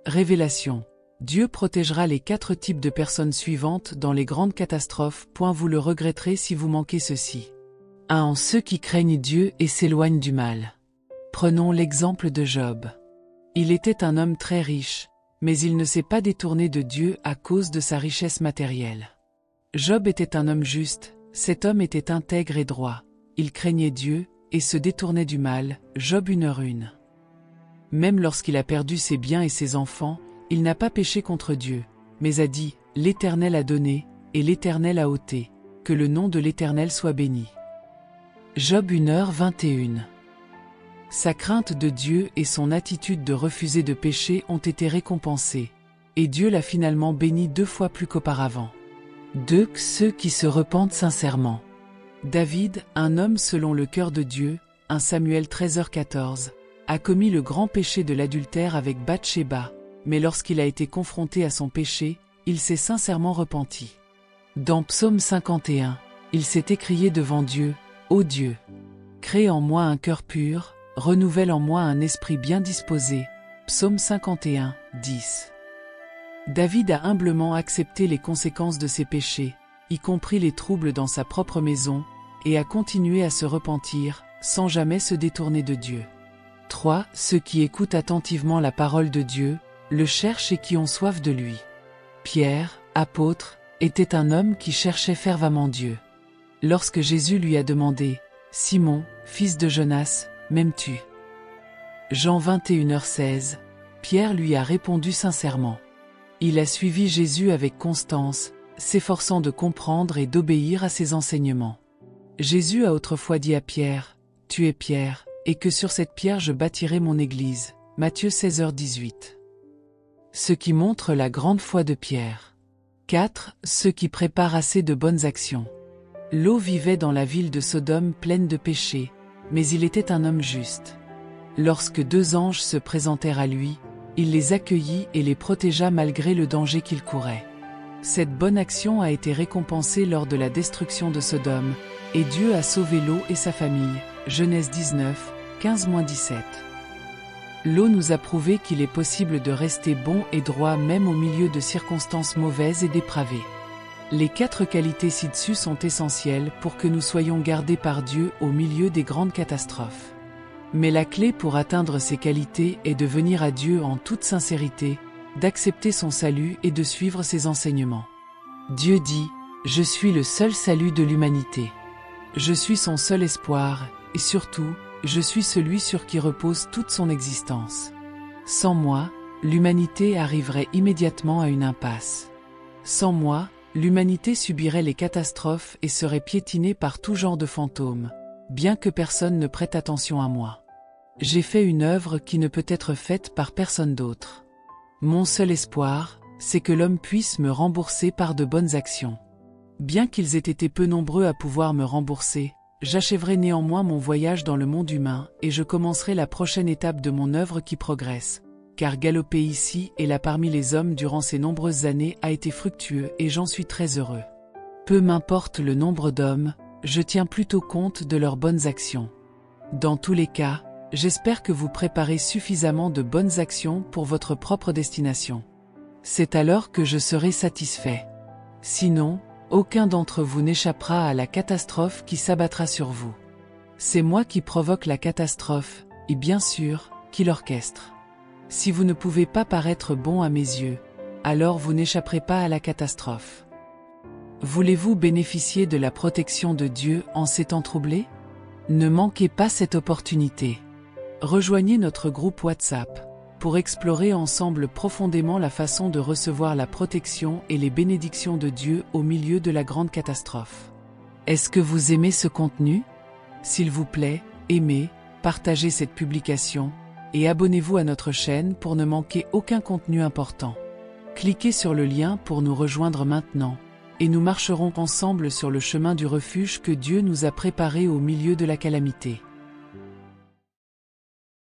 Révélation. Dieu protégera les 4 types de personnes suivantes dans les grandes catastrophes. Vous le regretterez si vous manquez ceci. 1. Ceux qui craignent Dieu et s'éloignent du mal. Prenons l'exemple de Job. Il était un homme très riche, mais il ne s'est pas détourné de Dieu à cause de sa richesse matérielle. Job était un homme juste, cet homme était intègre et droit. Il craignait Dieu et se détournait du mal. Job 1:1. Même lorsqu'il a perdu ses biens et ses enfants, il n'a pas péché contre Dieu, mais a dit « L'Éternel a donné, et l'Éternel a ôté, que le nom de l'Éternel soit béni. » Job 1:21. Sa crainte de Dieu et son attitude de refuser de pécher ont été récompensées, et Dieu l'a finalement béni 2 fois plus qu'auparavant. 2. Ceux qui se repentent sincèrement. David, un homme selon le cœur de Dieu, 1 Samuel 13h14, a commis le grand péché de l'adultère avec Bathsheba, mais lorsqu'il a été confronté à son péché, il s'est sincèrement repenti. Dans Psaume 51, il s'est écrié devant Dieu, « Ô Dieu, crée en moi un cœur pur, renouvelle en moi un esprit bien disposé. » Psaume 51, 10. David a humblement accepté les conséquences de ses péchés, y compris les troubles dans sa propre maison, et a continué à se repentir, sans jamais se détourner de Dieu. 3. Ceux qui écoutent attentivement la parole de Dieu, le cherchent et qui ont soif de lui. Pierre, apôtre, était un homme qui cherchait fervemment Dieu. Lorsque Jésus lui a demandé « Simon, fils de Jonas, m'aimes-tu » Jean 21h16, Pierre lui a répondu sincèrement. Il a suivi Jésus avec constance, s'efforçant de comprendre et d'obéir à ses enseignements. Jésus a autrefois dit à Pierre « Tu es Pierre, et que sur cette pierre je bâtirai mon église » Matthieu 16h18. Ce qui montre la grande foi de Pierre. 4. Ceux qui préparent assez de bonnes actions. Lot vivait dans la ville de Sodome pleine de péchés, mais il était un homme juste. Lorsque 2 anges se présentèrent à lui, il les accueillit et les protégea malgré le danger qu'ils couraient. Cette bonne action a été récompensée lors de la destruction de Sodome, et Dieu a sauvé Lot et sa famille. Genèse 19, 15-17. Lot nous a prouvé qu'il est possible de rester bon et droit même au milieu de circonstances mauvaises et dépravées. Les 4 qualités ci-dessus sont essentielles pour que nous soyons gardés par Dieu au milieu des grandes catastrophes. Mais la clé pour atteindre ces qualités est de venir à Dieu en toute sincérité, d'accepter son salut et de suivre ses enseignements. Dieu dit « Je suis le seul salut de l'humanité. Je suis son seul espoir, et surtout, je suis celui sur qui repose toute son existence. Sans moi, l'humanité arriverait immédiatement à une impasse. Sans moi, l'humanité subirait les catastrophes et serait piétinée par tout genre de fantômes, bien que personne ne prête attention à moi. J'ai fait une œuvre qui ne peut être faite par personne d'autre. Mon seul espoir, c'est que l'homme puisse me rembourser par de bonnes actions. Bien qu'ils aient été peu nombreux à pouvoir me rembourser, j'achèverai néanmoins mon voyage dans le monde humain et je commencerai la prochaine étape de mon œuvre qui progresse, car galoper ici et là parmi les hommes durant ces nombreuses années a été fructueux et j'en suis très heureux. Peu m'importe le nombre d'hommes, je tiens plutôt compte de leurs bonnes actions. Dans tous les cas, j'espère que vous préparez suffisamment de bonnes actions pour votre propre destination. C'est alors que je serai satisfait. Sinon, aucun d'entre vous n'échappera à la catastrophe qui s'abattra sur vous. C'est moi qui provoque la catastrophe, et bien sûr, qui l'orchestre. Si vous ne pouvez pas paraître bon à mes yeux, alors vous n'échapperez pas à la catastrophe. Voulez-vous bénéficier de la protection de Dieu en ces temps troublés? Ne manquez pas cette opportunité. Rejoignez notre groupe WhatsApp pour explorer ensemble profondément la façon de recevoir la protection et les bénédictions de Dieu au milieu de la grande catastrophe. Est-ce que vous aimez ce contenu? S'il vous plaît, aimez, partagez cette publication et abonnez-vous à notre chaîne pour ne manquer aucun contenu important. Cliquez sur le lien pour nous rejoindre maintenant et nous marcherons ensemble sur le chemin du refuge que Dieu nous a préparé au milieu de la calamité.